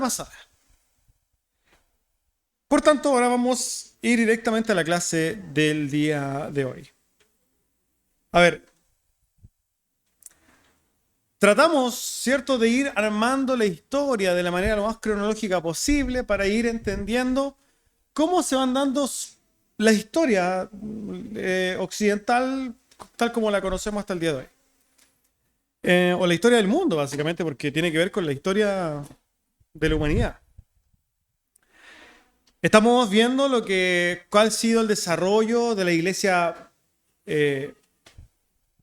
pasada. Por tanto, ahora vamos a ir directamente a la clase del día de hoy. A ver, tratamos, ¿cierto?, de ir armando la historia de la manera lo más cronológica posible para ir entendiendo cómo se van dando la historia occidental tal como la conocemos hasta el día de hoy. O la historia del mundo, básicamente, porque tiene que ver con la historia de la humanidad. Estamos viendo cuál ha sido el desarrollo de la iglesia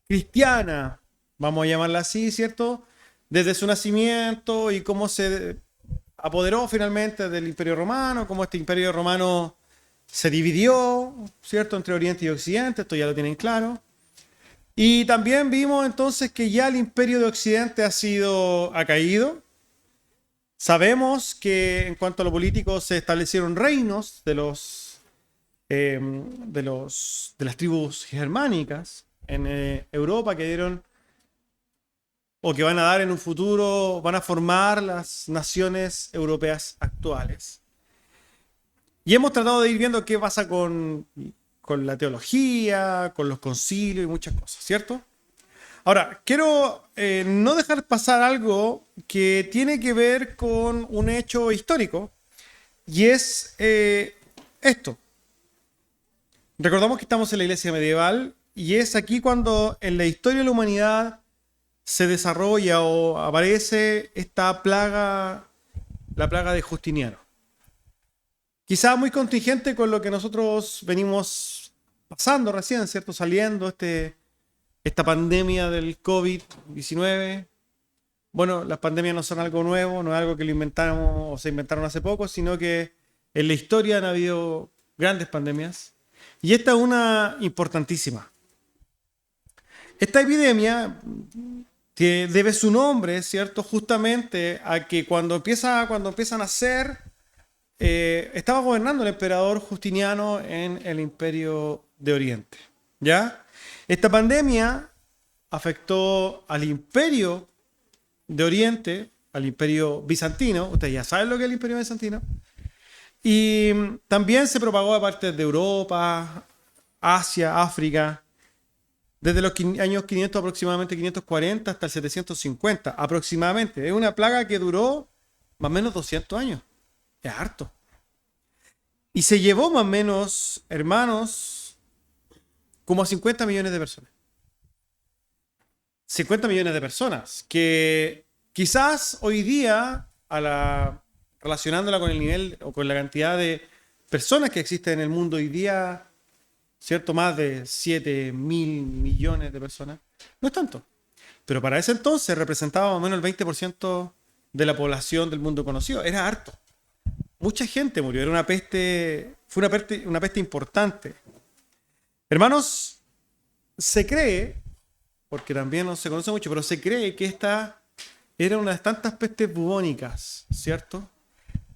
cristiana, vamos a llamarla así, ¿cierto? Desde su nacimiento y cómo se apoderó finalmente del Imperio Romano, cómo este Imperio Romano se dividió, ¿cierto?, entre Oriente y Occidente, esto ya lo tienen claro. Y también vimos entonces que ya el Imperio de Occidente ha caído. Sabemos que en cuanto a lo político se establecieron reinos de las tribus germánicas en Europa que dieron o que van a dar en un futuro, van a formar las naciones europeas actuales. Y hemos tratado de ir viendo qué pasa con la teología, con los concilios y muchas cosas, ¿cierto? Ahora, quiero no dejar pasar algo que tiene que ver con un hecho histórico, y es esto. Recordamos que estamos en la iglesia medieval, y es aquí cuando en la historia de la humanidad se desarrolla o aparece esta plaga, la plaga de Justiniano. Quizá muy contingente con lo que nosotros venimos pasando recién, ¿cierto? Saliendo esta pandemia del COVID-19. Bueno, las pandemias no son algo nuevo, no es algo que lo inventamos o se inventaron hace poco, sino que en la historia han habido grandes pandemias. Y esta es una importantísima. Esta epidemia que debe su nombre, ¿cierto?, justamente a que cuando empiezan a nacer, estaba gobernando el emperador Justiniano en el Imperio de Oriente, ¿ya? Esta pandemia afectó al Imperio de Oriente, al Imperio Bizantino, ustedes ya saben lo que es el Imperio Bizantino, y también se propagó a partes de Europa, Asia, África, desde los años 500, aproximadamente 540 hasta el 750, aproximadamente. Es una plaga que duró más o menos 200 años. Es harto. Y se llevó más o menos, hermanos, como a 50 millones de personas. 50 millones de personas que quizás hoy día, relacionándola con el nivel o con la cantidad de personas que existen en el mundo hoy día, ¿cierto? Más de 7.000 millones de personas. No es tanto. Pero para ese entonces representaba más o menos el 20% de la población del mundo conocido. Era harto. Mucha gente murió. Era una peste, fue una peste importante. Hermanos, se cree, porque también no se conoce mucho, pero se cree que esta era una de tantas pestes bubónicas, ¿cierto?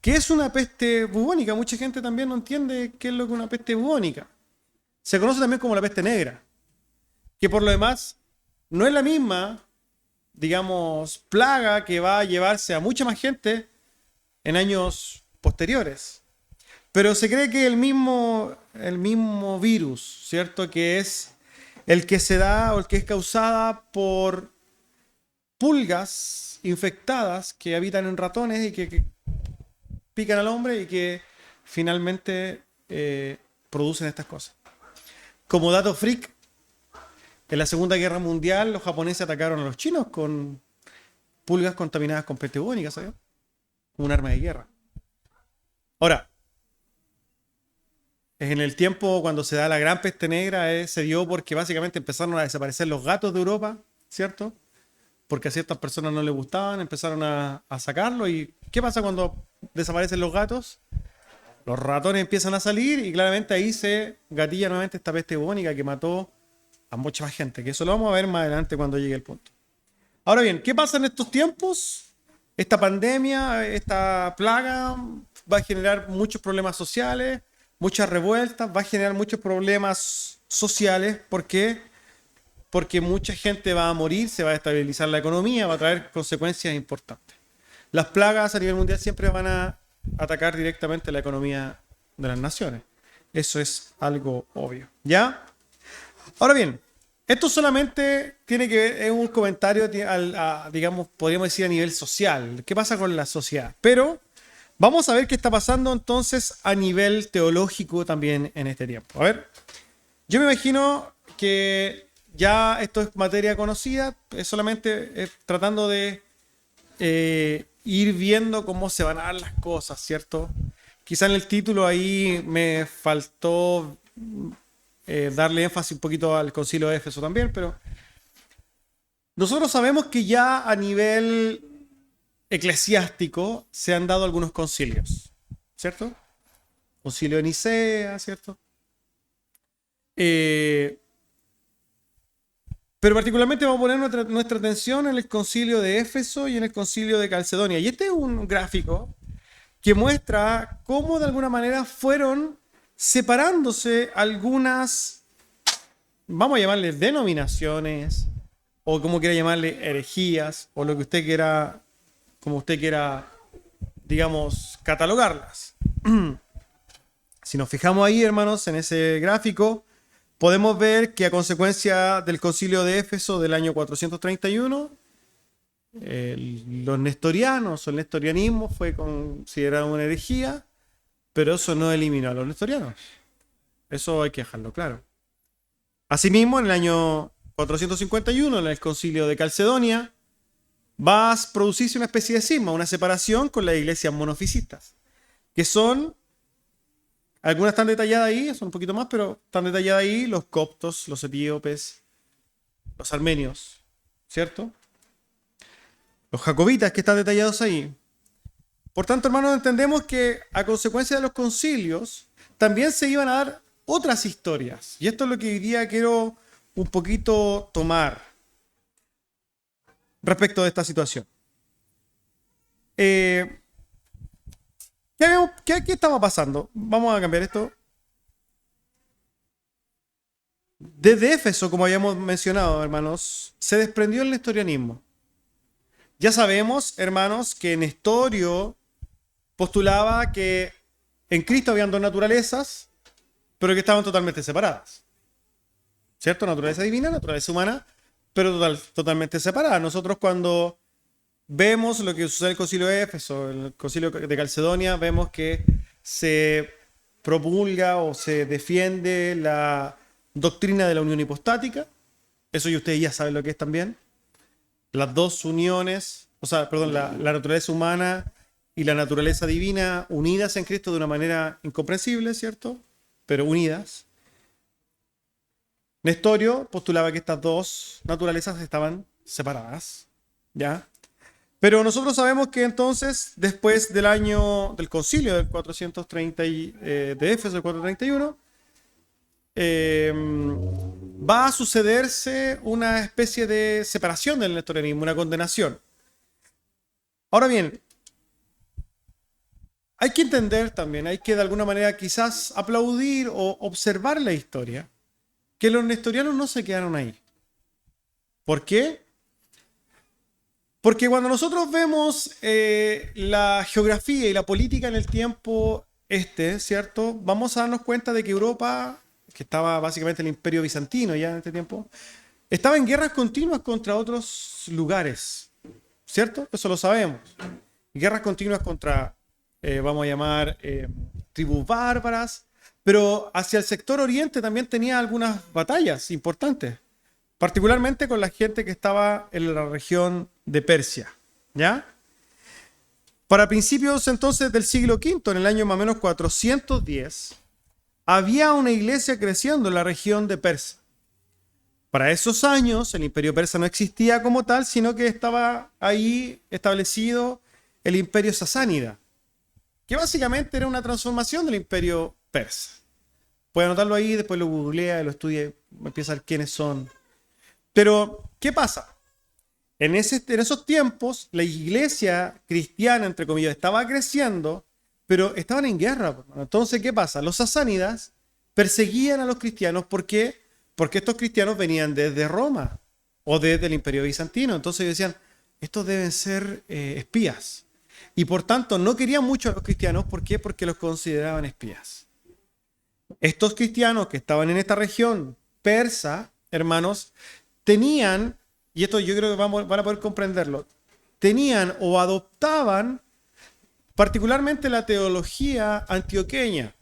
¿Qué es una peste bubónica? Mucha gente también no entiende qué es lo que es una peste bubónica. Se conoce también como la peste negra, que por lo demás no es la misma, digamos, plaga que va a llevarse a mucha más gente en años posteriores. Pero se cree que el mismo virus, ¿cierto? Que es el que se da o el que es causada por pulgas infectadas que habitan en ratones y que pican al hombre y que finalmente producen estas cosas. Como dato freak, en la Segunda Guerra Mundial los japoneses atacaron a los chinos con pulgas contaminadas con peste bubónica, ¿sabes? Como un arma de guerra. Ahora, en el tiempo cuando se da la gran peste negra, se dio porque básicamente empezaron a desaparecer los gatos de Europa, ¿cierto? Porque a ciertas personas no les gustaban, empezaron a sacarlo. ¿Y qué pasa cuando desaparecen los gatos? Los ratones empiezan a salir y claramente ahí se gatilla nuevamente esta peste bubónica que mató a mucha más gente, que eso lo vamos a ver más adelante cuando llegue el punto. Ahora bien, ¿qué pasa en estos tiempos? Esta pandemia, esta plaga va a generar muchos problemas sociales, muchas revueltas, va a generar muchos problemas sociales. ¿Por qué? Porque mucha gente va a morir, se va a estabilizar la economía, va a traer consecuencias importantes. las plagas a nivel mundial siempre van a atacar directamente la economía de las naciones. Eso es algo obvio. ¿Ya? Ahora bien, esto solamente tiene que ver, es un comentario, digamos, podríamos decir a nivel social. ¿Qué pasa con la sociedad? Pero vamos a ver qué está pasando entonces a nivel teológico también en este tiempo. A ver, yo me imagino que ya esto es materia conocida, es solamente tratando de ir viendo cómo se van a dar las cosas, ¿cierto? Quizá en el título ahí me faltó darle énfasis un poquito al Concilio de Éfeso también, pero nosotros sabemos que ya a nivel eclesiástico se han dado algunos concilios, ¿cierto? Concilio de Nicea, ¿cierto? Pero particularmente vamos a poner nuestra atención en el concilio de Éfeso y en el concilio de Calcedonia. Y este es un gráfico que muestra cómo de alguna manera fueron separándose algunas, vamos a llamarle denominaciones, o como quiera llamarle herejías, o lo que usted quiera, como usted quiera, digamos, catalogarlas. Si nos fijamos ahí, hermanos, en ese gráfico, podemos ver que a consecuencia del concilio de Éfeso del año 431, los nestorianos o el nestorianismo fue considerado una herejía, pero eso no eliminó a los nestorianos. Eso hay que dejarlo claro. Asimismo, en el año 451, en el concilio de Calcedonia, va a producirse una especie de cisma, una separación con las iglesias monofisitas, que son, algunas están detalladas ahí, son un poquito más, pero están detalladas ahí los coptos, los etíopes, los armenios, ¿cierto? Los jacobitas que están detallados ahí. Por tanto, hermanos, entendemos que a consecuencia de los concilios también se iban a dar otras historias. Y esto es lo que hoy día quiero un poquito tomar respecto de esta situación. ¿Qué estaba pasando? Vamos a cambiar esto. Desde Éfeso, como habíamos mencionado, hermanos, se desprendió el nestorianismo. Ya sabemos, hermanos, que Nestorio postulaba que en Cristo habían dos naturalezas, pero que estaban totalmente separadas. ¿Cierto? Naturaleza divina, naturaleza humana, pero totalmente separadas. Nosotros cuando vemos lo que sucede en el concilio de Éfeso, en el concilio de Calcedonia, vemos que se promulga o se defiende la doctrina de la unión hipostática. Eso y ustedes ya saben lo que es también. Las dos uniones, la naturaleza humana y la naturaleza divina unidas en Cristo de una manera incomprensible, ¿cierto? Pero unidas. Nestorio postulaba que estas dos naturalezas estaban separadas, ¿ya? Pero nosotros sabemos que entonces, después del concilio del 430 de Éfeso, del 431, va a sucederse una especie de separación del nestorianismo, una condenación. Ahora bien, hay que entender también, hay que de alguna manera quizás aplaudir o observar la historia, que los nestorianos no se quedaron ahí. ¿Por qué? Porque cuando nosotros vemos la geografía y la política en el tiempo ¿cierto? Vamos a darnos cuenta de que Europa, que estaba básicamente el Imperio Bizantino ya en este tiempo, estaba en guerras continuas contra otros lugares, ¿cierto? Eso lo sabemos. Guerras continuas contra, vamos a llamar, tribus bárbaras, pero hacia el sector oriente también tenía algunas batallas importantes, particularmente con la gente que estaba en la región de Persia, ¿ya? Para principios entonces del siglo V, en el año más o menos 410, había una iglesia creciendo en la región de Persia. Para esos años, el imperio persa no existía como tal, sino que estaba ahí establecido el imperio sasánida, que básicamente era una transformación del imperio persa. Puede anotarlo ahí, después lo googlea, lo estudia, empieza a ver quiénes son. Pero, ¿qué pasa? En esos tiempos, la iglesia cristiana, entre comillas, estaba creciendo, pero estaban en guerra. Entonces, ¿qué pasa? Los sasánidas perseguían a los cristianos. ¿Por qué? Porque estos cristianos venían desde Roma o desde el Imperio Bizantino. Entonces decían, estos deben ser espías. Y por tanto no querían mucho a los cristianos. ¿Por qué? Porque los consideraban espías. Estos cristianos que estaban en esta región persa, hermanos, tenían, y esto yo creo que van a poder comprenderlo, tenían o adoptaban particularmente la teología antioqueña.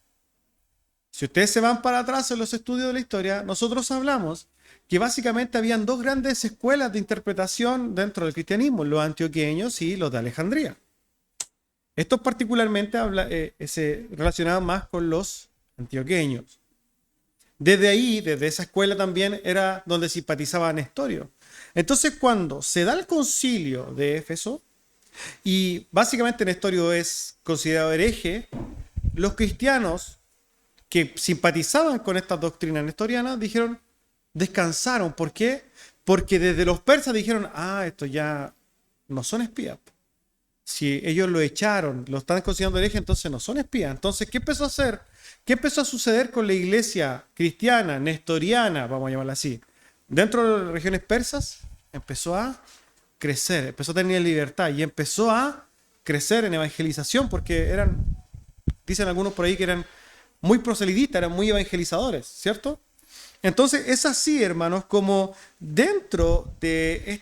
Si ustedes se van para atrás en los estudios de la historia, nosotros hablamos que básicamente habían dos grandes escuelas de interpretación dentro del cristianismo, los antioqueños y los de Alejandría. Estos particularmente se relacionaban más con los antioqueños. Desde ahí, desde esa escuela también era donde simpatizaba Nestorio. Entonces, cuando se da el concilio de Éfeso, y básicamente Nestorio es considerado hereje, los cristianos que simpatizaban con estas doctrinas nestorianas dijeron, descansaron. ¿Por qué? Porque desde los persas dijeron, estos ya no son espías. Si ellos lo echaron, lo están considerando hereje, entonces no son espías. Entonces, ¿qué empezó a hacer? ¿Qué empezó a suceder con la iglesia cristiana, nestoriana, vamos a llamarla así? Dentro de las regiones persas, empezó a crecer, empezó a tener libertad y empezó a crecer en evangelización porque dicen algunos por ahí que eran muy proselitistas, eran muy evangelizadores, ¿cierto? Entonces es así, hermanos, como dentro de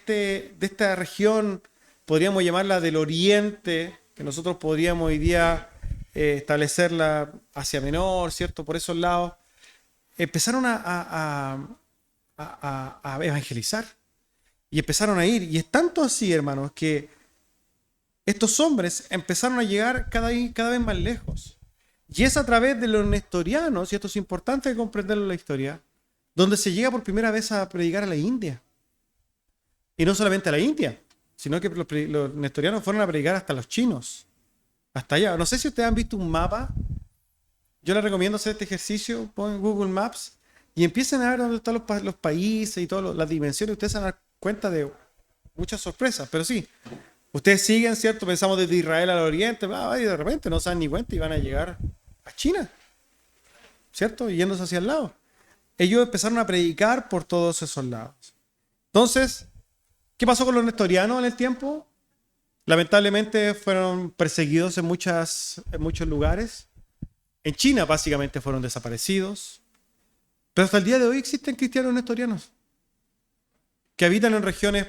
esta región, podríamos llamarla del Oriente, que nosotros podríamos hoy día establecerla Asia Menor, ¿cierto? Por esos lados, empezaron a evangelizar y empezaron a ir. Y es tanto así, hermanos, que estos hombres empezaron a llegar cada vez más lejos. Y es a través de los nestorianos, y esto es importante comprenderlo en la historia, donde se llega por primera vez a predicar a la India. Y no solamente a la India, sino que los nestorianos fueron a predicar hasta los chinos. Hasta allá. No sé si ustedes han visto un mapa. Yo les recomiendo hacer este ejercicio. Pongan Google Maps y empiecen a ver dónde están los países y todas las dimensiones. Ustedes se van a dar cuenta de muchas sorpresas. Pero sí, ustedes siguen, ¿cierto? Pensamos desde Israel al Oriente. Y de repente no se dan ni cuenta y van a llegar a China. ¿Cierto? Y yéndose hacia el lado. Ellos empezaron a predicar por todos esos lados. Entonces, ¿qué pasó con los nestorianos en el tiempo? Lamentablemente fueron perseguidos en muchos lugares. En China básicamente fueron desaparecidos. Pero hasta el día de hoy existen cristianos nestorianos que habitan en regiones,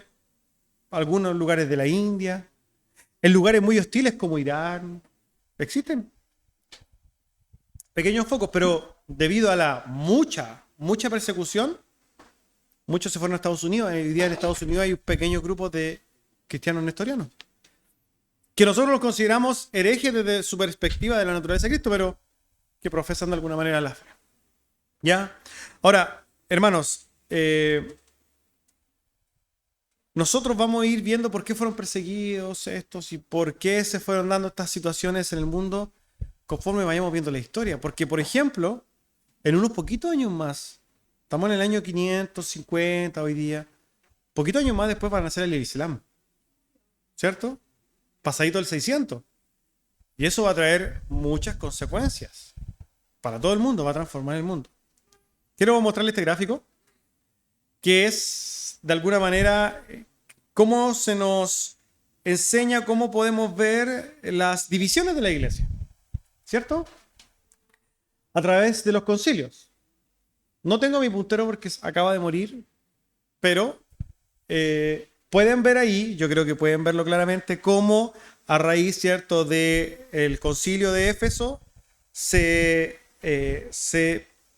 algunos lugares de la India, en lugares muy hostiles como Irán. Existen pequeños focos, pero debido a la mucha persecución, muchos se fueron a Estados Unidos. Hoy día en Estados Unidos hay un pequeño grupo de cristianos nestorianos que nosotros los consideramos herejes desde su perspectiva de la naturaleza de Cristo, pero que profesan de alguna manera la fe. ¿Ya? Ahora, hermanos, nosotros vamos a ir viendo por qué fueron perseguidos estos y por qué se fueron dando estas situaciones en el mundo conforme vayamos viendo la historia. Porque, por ejemplo, en unos poquitos años más, estamos en el año 550 hoy día, poquitos años más después van a nacer el Islam, ¿cierto? Pasadito el 600. Y eso va a traer muchas consecuencias para todo el mundo, va a transformar el mundo. Quiero mostrarles este gráfico, que es, de alguna manera, cómo se nos enseña cómo podemos ver las divisiones de la iglesia, ¿cierto? A través de los concilios. No tengo mi puntero porque acaba de morir, pero pueden ver ahí, yo creo que pueden verlo claramente, cómo a raíz, ¿cierto?, del concilio de Éfeso se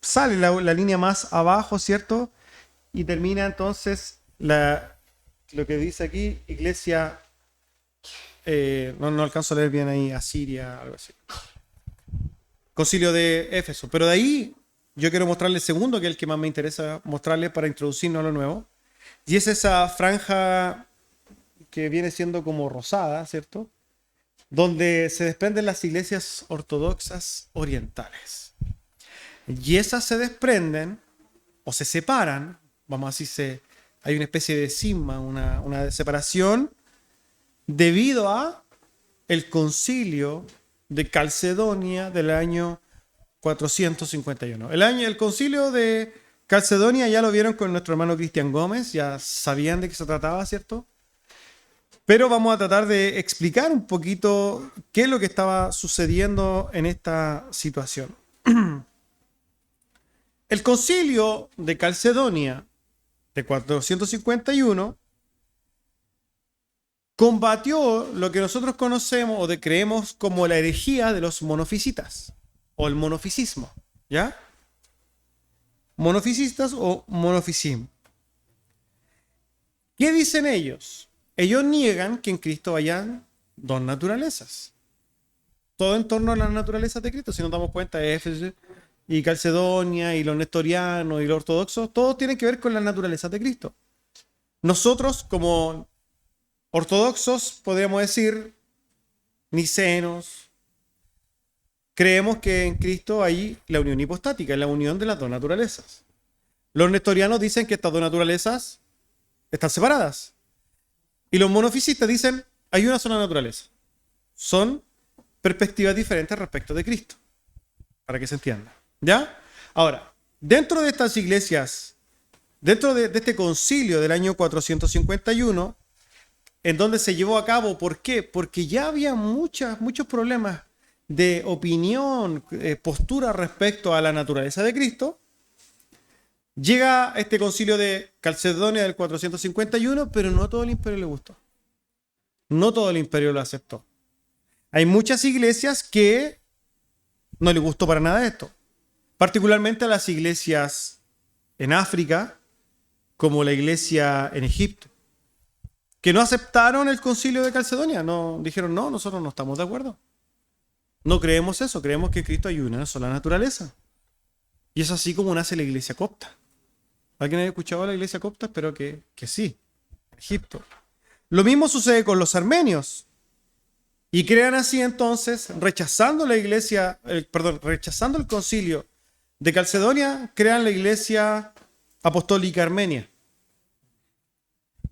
sale la línea más abajo, ¿cierto? Y termina entonces lo que dice aquí, iglesia, no alcanzo a leer bien ahí, Asiria, algo así. Concilio de Éfeso. Pero de ahí yo quiero mostrarles el segundo, que es el que más me interesa mostrarles para introducirnos a lo nuevo. Y es esa franja que viene siendo como rosada, ¿cierto? Donde se desprenden las iglesias ortodoxas orientales. Y esas se desprenden o se separan, vamos a decir, hay una especie de cisma, una separación, debido a el concilio de Calcedonia del año 451. El concilio de Calcedonia ya lo vieron con nuestro hermano Cristian Gómez, ya sabían de qué se trataba, ¿cierto? Pero vamos a tratar de explicar un poquito qué es lo que estaba sucediendo en esta situación. El concilio de Calcedonia de 451 combatió lo que nosotros conocemos o creemos como la herejía de los monofisitas o el monofisismo, ¿ya? Monofisistas o monofisismo. ¿Qué dicen ellos? Ellos niegan que en Cristo hayan dos naturalezas. Todo en torno a las naturalezas de Cristo. Si nos damos cuenta, Éfeso y Calcedonia y los nestorianos y los ortodoxos, todos tienen que ver con las naturalezas de Cristo. Nosotros, como ortodoxos, podríamos decir, nicenos, creemos que en Cristo hay la unión hipostática, la unión de las dos naturalezas. Los nestorianos dicen que estas dos naturalezas están separadas. Y los monofisistas dicen, hay una sola naturaleza. Son perspectivas diferentes respecto de Cristo, para que se entienda. ¿Ya? Ahora, dentro de estas iglesias, dentro de este concilio del año 451, en donde se llevó a cabo, ¿por qué? Porque ya había muchos problemas de opinión, postura respecto a la naturaleza de Cristo. Llega este concilio de Calcedonia del 451, pero no todo el imperio le gustó. No todo el imperio lo aceptó. Hay muchas iglesias que no les gustó para nada esto. Particularmente a las iglesias en África, como la iglesia en Egipto, que no aceptaron el concilio de Calcedonia. No, dijeron, no, nosotros no estamos de acuerdo. No creemos eso, creemos que en Cristo hay una sola naturaleza. Y es así como nace la iglesia copta. ¿Alguien ha escuchado a la iglesia copta? Espero que sí, en Egipto. Lo mismo sucede con los armenios. Y crean así entonces, rechazando el concilio de Calcedonia, crean la iglesia apostólica armenia.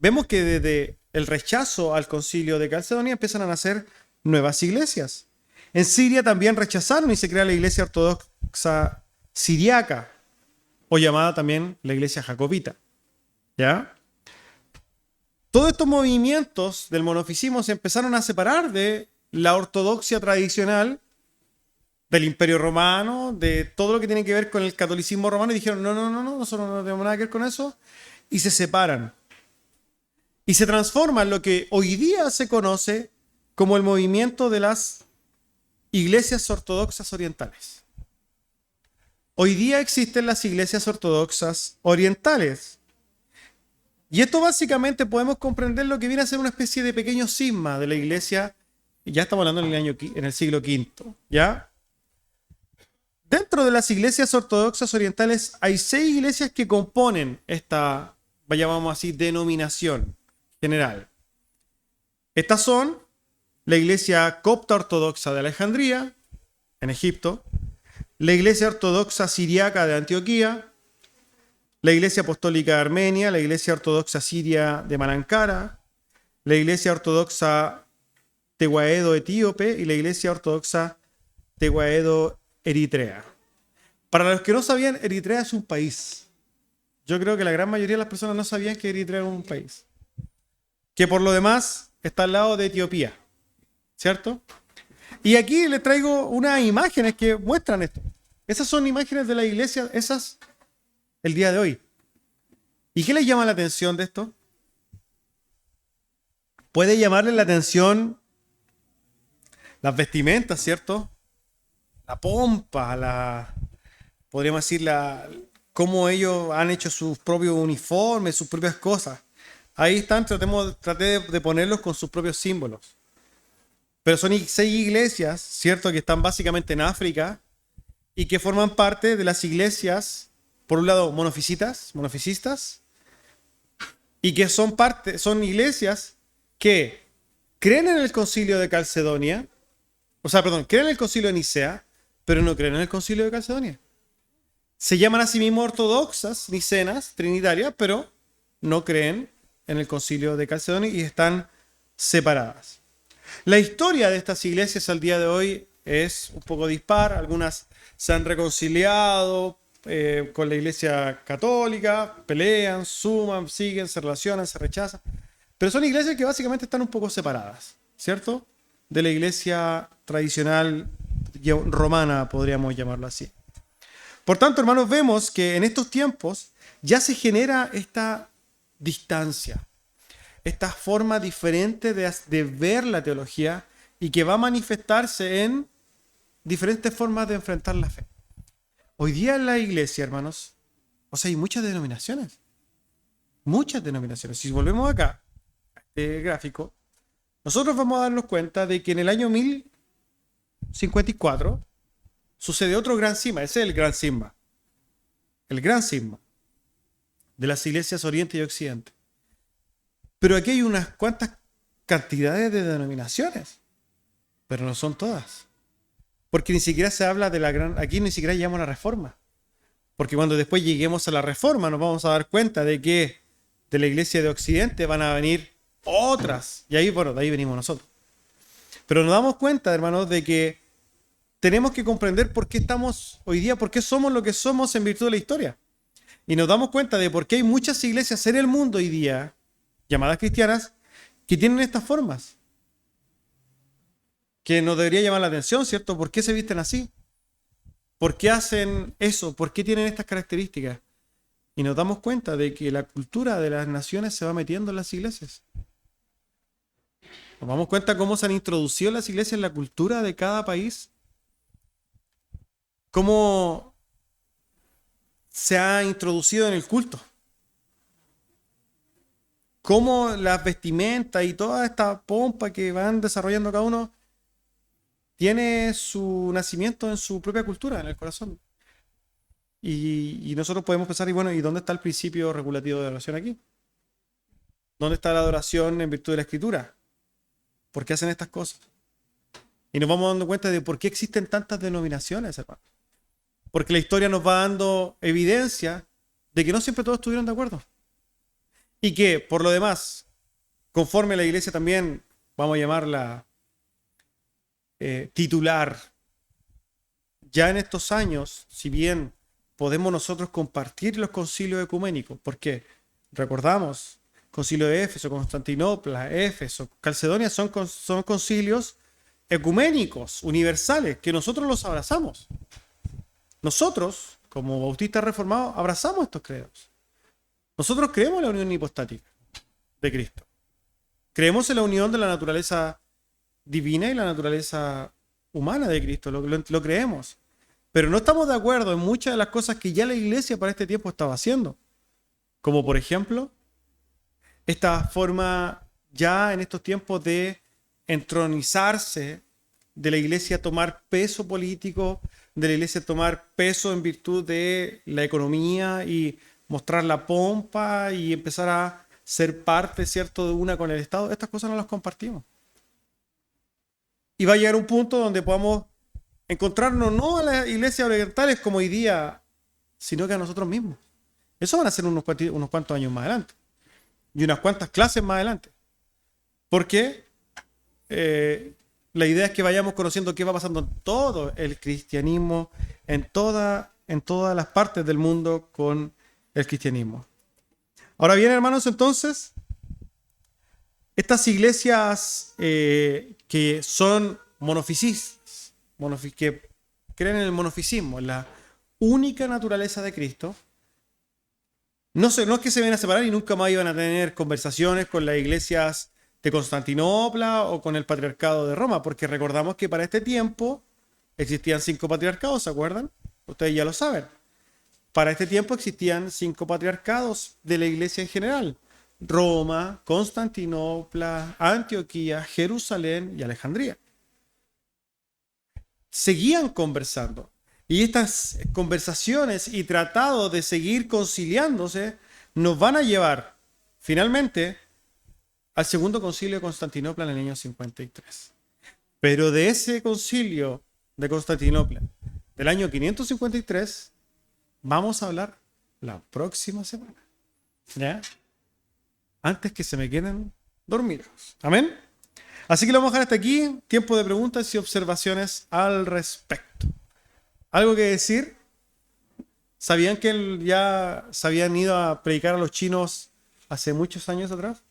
Vemos que desde el rechazo al concilio de Calcedonia empiezan a nacer nuevas iglesias. En Siria también rechazaron y se crea la iglesia ortodoxa siriaca, o llamada también la iglesia jacobita. ¿Ya? Todos estos movimientos del monofisismo se empezaron a separar de la ortodoxia tradicional del Imperio Romano, de todo lo que tiene que ver con el catolicismo romano, y dijeron, no, nosotros no tenemos nada que ver con eso, y se separan. Y se transforma en lo que hoy día se conoce como el movimiento de las iglesias ortodoxas orientales. Hoy día existen las iglesias ortodoxas orientales. Y esto básicamente podemos comprender lo que viene a ser una especie de pequeño cisma de la iglesia. Ya estamos hablando en el siglo V. ¿Ya? Dentro de las iglesias ortodoxas orientales hay 6 iglesias que componen esta, llamamos así, denominación general. Estas son la iglesia copta ortodoxa de Alejandría, en Egipto, la iglesia ortodoxa siriaca de Antioquía, la iglesia apostólica de Armenia, la iglesia ortodoxa siria de Malankara, la iglesia ortodoxa tehuaedo etíope y la iglesia ortodoxa tehuaedo eritrea. Para los que no sabían, Eritrea es un país. Yo creo que la gran mayoría de las personas no sabían que Eritrea era un país. Que por lo demás está al lado de Etiopía, ¿cierto? Y aquí les traigo unas imágenes que muestran esto. Esas son imágenes de la iglesia, esas el día de hoy. ¿Y qué les llama la atención de esto? Puede llamarle la atención las vestimentas, ¿cierto? La pompa, podríamos decir, cómo ellos han hecho sus propios uniformes, sus propias cosas. Ahí están, traté de ponerlos con sus propios símbolos. Pero son 6 iglesias, ¿cierto? Que están básicamente en África y que forman parte de las iglesias, por un lado, monofisistas, y que son iglesias que creen en el concilio de Calcedonia, creen en el concilio de Nicea, pero no creen en el concilio de Calcedonia. Se llaman a sí mismos ortodoxas, nicenas, trinitarias, pero no creen en el concilio de Calcedonia y están separadas. La historia de estas iglesias al día de hoy es un poco dispar. Algunas se han reconciliado con la iglesia católica, pelean, suman, siguen, se relacionan, se rechazan. Pero son iglesias que básicamente están un poco separadas, ¿cierto? De la iglesia tradicional romana, podríamos llamarlo así. Por tanto, hermanos, vemos que en estos tiempos ya se genera esta distancia, esta forma diferente de ver la teología y que va a manifestarse en diferentes formas de enfrentar la fe. Hoy día en la iglesia, hermanos, o sea, hay muchas denominaciones. Muchas denominaciones. Si volvemos acá, a este gráfico, nosotros vamos a darnos cuenta de que en el año 1054 sucede otro gran cisma. Ese es el gran cisma. El gran cisma de las iglesias Oriente y Occidente. Pero aquí hay unas cuantas cantidades de denominaciones, pero no son todas. Porque ni siquiera se habla de la gran... Aquí ni siquiera llamamos la reforma. Porque cuando después lleguemos a la reforma nos vamos a dar cuenta de que de la iglesia de Occidente van a venir otras. Y ahí, bueno, de ahí venimos nosotros. Pero nos damos cuenta, hermanos, de que tenemos que comprender por qué estamos hoy día, por qué somos lo que somos en virtud de la historia. Y nos damos cuenta de por qué hay muchas iglesias en el mundo hoy día, llamadas cristianas, que tienen estas formas. Que nos debería llamar la atención, ¿cierto? ¿Por qué se visten así? ¿Por qué hacen eso? ¿Por qué tienen estas características? Y nos damos cuenta de que la cultura de las naciones se va metiendo en las iglesias. Nos damos cuenta cómo se han introducido las iglesias en la cultura de cada país. Cómo se ha introducido en el culto. Cómo las vestimentas y toda esta pompa que van desarrollando cada uno tiene su nacimiento en su propia cultura, en el corazón. Y nosotros podemos pensar, y bueno, ¿y dónde está el principio regulativo de adoración aquí? ¿Dónde está la adoración en virtud de la Escritura? ¿Por qué hacen estas cosas? Y nos vamos dando cuenta de por qué existen tantas denominaciones, hermano. Porque la historia nos va dando evidencia de que no siempre todos estuvieron de acuerdo. Y que, por lo demás, conforme la iglesia también, vamos a llamarla titular, ya en estos años, si bien podemos nosotros compartir los concilios ecuménicos, porque recordamos, concilio de Éfeso, Constantinopla, Éfeso, Calcedonia son concilios ecuménicos, universales, que nosotros los abrazamos. Nosotros, como bautistas reformados, abrazamos estos credos. Nosotros creemos en la unión hipostática de Cristo. Creemos en la unión de la naturaleza divina y la naturaleza humana de Cristo, lo creemos. Pero no estamos de acuerdo en muchas de las cosas que ya la iglesia para este tiempo estaba haciendo. Como por ejemplo, esta forma ya en estos tiempos de entronizarse, de la iglesia tomar peso político, de la iglesia tomar peso en virtud de la economía y mostrar la pompa y empezar a ser parte, ¿cierto?, de una con el Estado. Estas cosas no las compartimos. Y va a llegar un punto donde podamos encontrarnos no a las iglesias orientales como hoy día, sino que a nosotros mismos. Eso van a ser unos cuantos años más adelante. Y unas cuantas clases más adelante. Porque la idea es que vayamos conociendo qué va pasando en todo el cristianismo, en todas las partes del mundo con el cristianismo. Ahora bien, hermanos, entonces, estas iglesias que son monofisistas, que creen en el monofisismo, en la única naturaleza de Cristo, no es que se vayan a separar y nunca más iban a tener conversaciones con las iglesias de Constantinopla o con el patriarcado de Roma, porque recordamos que para este tiempo existían 5 patriarcados, ¿se acuerdan? Ustedes ya lo saben. Para este tiempo existían 5 patriarcados de la iglesia en general: Roma, Constantinopla, Antioquía, Jerusalén y Alejandría. Seguían conversando. Y estas conversaciones y tratados de seguir conciliándose nos van a llevar finalmente al segundo concilio de Constantinopla en el año 53. Pero de ese concilio de Constantinopla del año 553 vamos a hablar la próxima semana. ¿Ya? Antes que se me queden dormidos. Amén. Así que lo vamos a dejar hasta aquí. Tiempo de preguntas y observaciones al respecto. ¿Algo que decir? ¿Sabían que ya se habían ido a predicar a los chinos hace muchos años atrás?